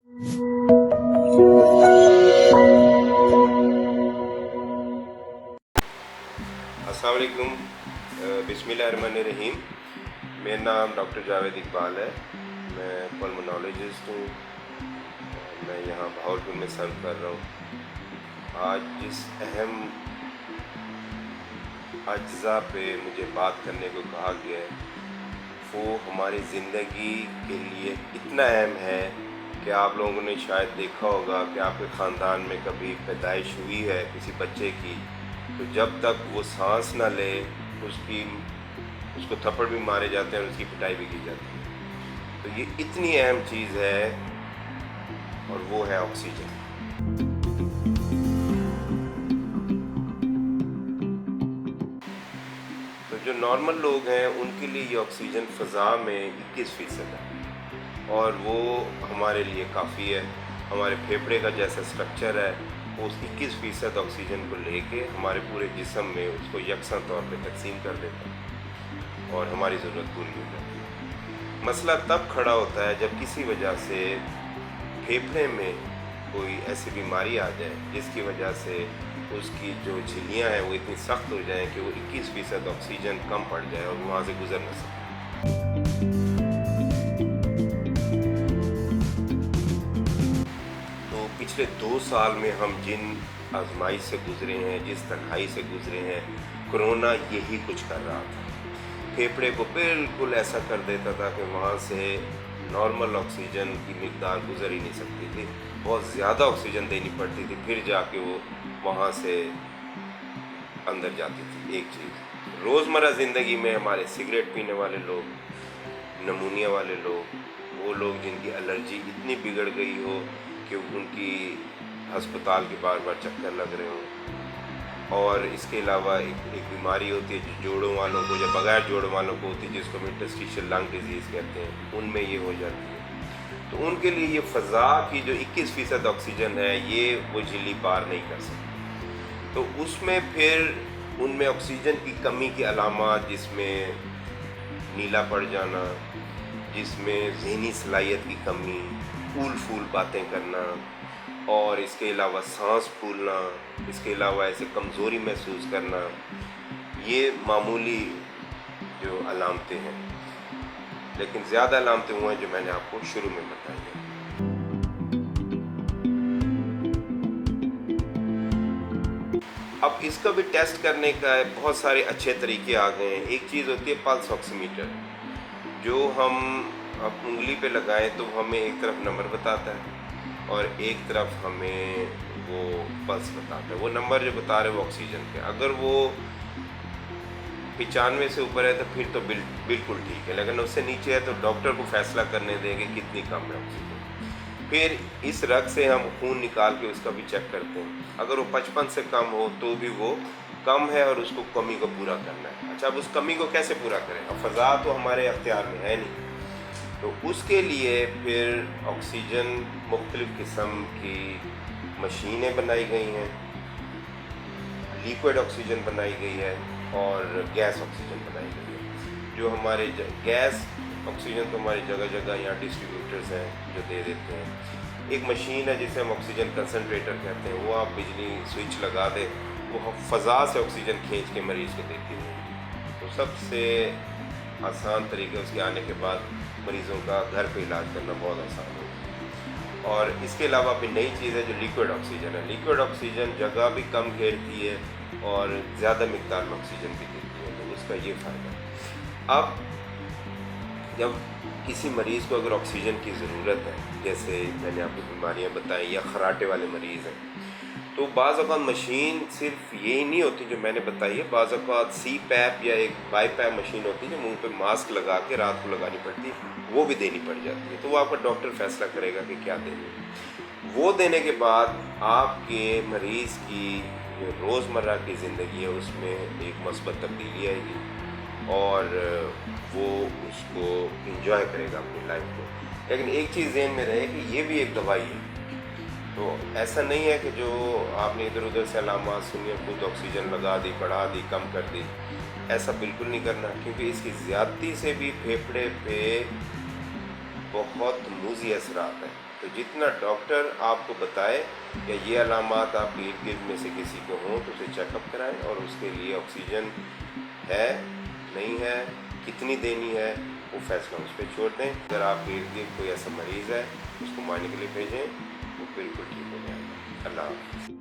السلام علیکم، بسم اللہ الرحمن الرحیم۔ میرا نام ڈاکٹر جاوید اقبال ہے، میں پلمونالوجسٹ ہوں، میں یہاں بہاولپور میں سرو کر رہا ہوں۔ آج جس اہم اجزاء پہ مجھے بات کرنے کو کہا گیا ہے وہ ہماری زندگی کے لیے اتنا اہم ہے کہ آپ لوگوں نے شاید دیکھا ہوگا کہ آپ کے خاندان میں کبھی پیدائش ہوئی ہے کسی بچے کی، تو جب تک وہ سانس نہ لے اس کو تھپڑ بھی مارے جاتے ہیں اور اس کی پٹائی بھی کی جاتی ہے۔ تو یہ اتنی اہم چیز ہے اور وہ ہے آکسیجن۔ تو جو نارمل لوگ ہیں ان کے لیے یہ آکسیجن فضا میں 21% ہے اور وہ ہمارے لیے کافی ہے۔ ہمارے پھیپھڑے کا جیسا سٹرکچر ہے وہ اس 21% آکسیجن کو لے کے ہمارے پورے جسم میں اس کو یکساں طور پہ تقسیم کر دیتا ہے اور ہماری ضرورت پوری ہو جاتی ہے۔ مسئلہ تب کھڑا ہوتا ہے جب کسی وجہ سے پھیپھڑے میں کوئی ایسی بیماری آ جائے جس کی وجہ سے اس کی جو جھلیاں ہیں وہ اتنی سخت ہو جائیں کہ وہ 21% آکسیجن کم پڑ جائے اور وہاں سے گزر نہ سکے۔ تو پچھلے 2 سال میں ہم جن آزمائش سے گزرے ہیں، جس تنہائی سے گزرے ہیں، کرونا یہی کچھ کر رہا تھا۔ پھیپھڑے کو بالکل ایسا کر دیتا تھا کہ وہاں سے نارمل آکسیجن کی مقدار گزر ہی نہیں سکتی تھی، بہت زیادہ آکسیجن دینی پڑتی تھی پھر جا کے وہ وہاں سے اندر جاتی تھی۔ ایک چیز روزمرہ زندگی میں ہمارے سگریٹ پینے والے لوگ، نمونیا والے لوگ، وہ لوگ جن کی الرجی اتنی بگڑ گئی ہو کہ ان کی ہسپتال کے بار بار چکر لگ رہے ہوں، اور اس کے علاوہ ایک بیماری ہوتی ہے جو جوڑوں والوں کو یا بغیر جوڑوں والوں کو ہوتی ہے جس کو ہم انٹرسٹیشل لنگ ڈیزیز کہتے ہیں، ان میں یہ ہو جاتی ہے۔ تو ان کے لیے یہ فضا کی جو 21% آکسیجن ہے یہ وہ جھلی پار نہیں کر سکتی۔ تو اس میں پھر ان میں آکسیجن کی کمی کی علامات، جس میں نیلا پڑ جانا، جس میں ذہنی صلاحیت کی کمی، پھول پھول باتیں کرنا، اور اس کے علاوہ سانس پھولنا، اس کے علاوہ ایسے کمزوری محسوس کرنا، یہ معمولی جو علامتیں ہیں، لیکن زیادہ علامتیں وہ ہیں جو میں نے آپ کو شروع میں بتائی ہیں۔ اب اس کا بھی ٹیسٹ کرنے کا بہت سارے اچھے طریقے آ گئے ہیں۔ ایک چیز ہوتی ہے پلس آکسی میٹر، جو ہم اب انگلی پہ لگائیں تو ہمیں ایک طرف نمبر بتاتا ہے اور ایک طرف ہمیں وہ پلس بتاتا ہے۔ وہ نمبر جو بتا رہے وہ آکسیجن کے، اگر وہ 95 سے اوپر ہے تو پھر تو بالکل ٹھیک ہے، لیکن اس سے نیچے ہے تو ڈاکٹر کو فیصلہ کرنے دیں کہ کتنی کم ہے آکسیجن۔ پھر اس رگ سے ہم خون نکال کے اس کا بھی چیک کرتے ہیں، اگر وہ 55 سے کم ہو تو بھی وہ کم ہے اور اس کو کمی کو پورا کرنا ہے۔ اچھا، اب اس کمی کو کیسے پورا کریں؟ اب فضا تو ہمارے اختیار میں ہے نہیں، تو اس کے لیے پھر آکسیجن مختلف قسم کی مشینیں بنائی گئی ہیں، لیکوڈ آکسیجن بنائی گئی ہے اور گیس آکسیجن بنائی گئی ہے۔ جو ہمارے گیس آکسیجن تو ہماری جگہ جگہ یہاں ڈسٹریبیوٹرز ہیں جو دے دیتے ہیں۔ ایک مشین ہے جسے ہم آکسیجن کنسنٹریٹر کہتے ہیں، وہ آپ بجلی سوئچ لگا دیں، وہ فضا سے آکسیجن کھینچ کے مریض کو دیتی ہے۔ تو سب سے آسان طریقے اس کے آنے کے بعد مریضوں کا گھر پہ علاج کرنا بہت آسان ہو گیا۔ اور اس کے علاوہ بھی نئی چیز ہے جو لیکوڈ آکسیجن ہے۔ لیکوڈ آکسیجن جگہ بھی کم گھیرتی ہے اور زیادہ مقدار میں آکسیجن بھی دیتی ہے، تو اس کا یہ فائدہ ہے۔ اب جب کسی مریض کو اگر آکسیجن کی ضرورت ہے، جیسے میں نے آپ کو بیماریاں بتائیں یا خراٹے والے مریض ہیں، تو بعض اوقات مشین صرف یہی نہیں ہوتی جو میں نے بتائی ہے، بعض اوقات سی پیپ یا ایک بائی پیپ مشین ہوتی ہے جو منہ پہ ماسک لگا کے رات کو لگانی پڑتی ہے، وہ بھی دینی پڑ جاتی ہے۔ تو وہ آپ کا ڈاکٹر فیصلہ کرے گا کہ کیا دیں گے۔ وہ دینے کے بعد آپ کے مریض کی جو روزمرہ کی زندگی ہے اس میں ایک مثبت تبدیلی آئے گی اور وہ اس کو انجوائے کرے گا اپنی لائف کو۔ لیکن ایک چیز ذہن میں رہے کہ یہ بھی ایک دوائی ہے، تو ایسا نہیں ہے کہ جو آپ نے ادھر ادھر سے علامات سنی خود آکسیجن لگا دی، بڑھا دی، کم کر دی، ایسا بالکل نہیں کرنا، کیونکہ اس کی زیادتی سے بھی پھیپھڑے پہ بہت موذی اثرات ہیں۔ تو جتنا ڈاکٹر آپ کو بتائے یا یہ علامات آپ کے ارد گرد میں سے کسی کو ہوں تو اسے چیک اپ کرائیں، اور اس کے لیے آکسیجن ہے نہیں ہے کتنی دینی ہے وہ فیصلہ اس پہ چھوڑ دیں۔ اگر آپ کے ارد گرد کوئی ایسا مریض ہے اس کو معائنے کے لیے بھیجیں، وہ بالکل ٹھیک ہو جائے گا۔ اللہ حافظ۔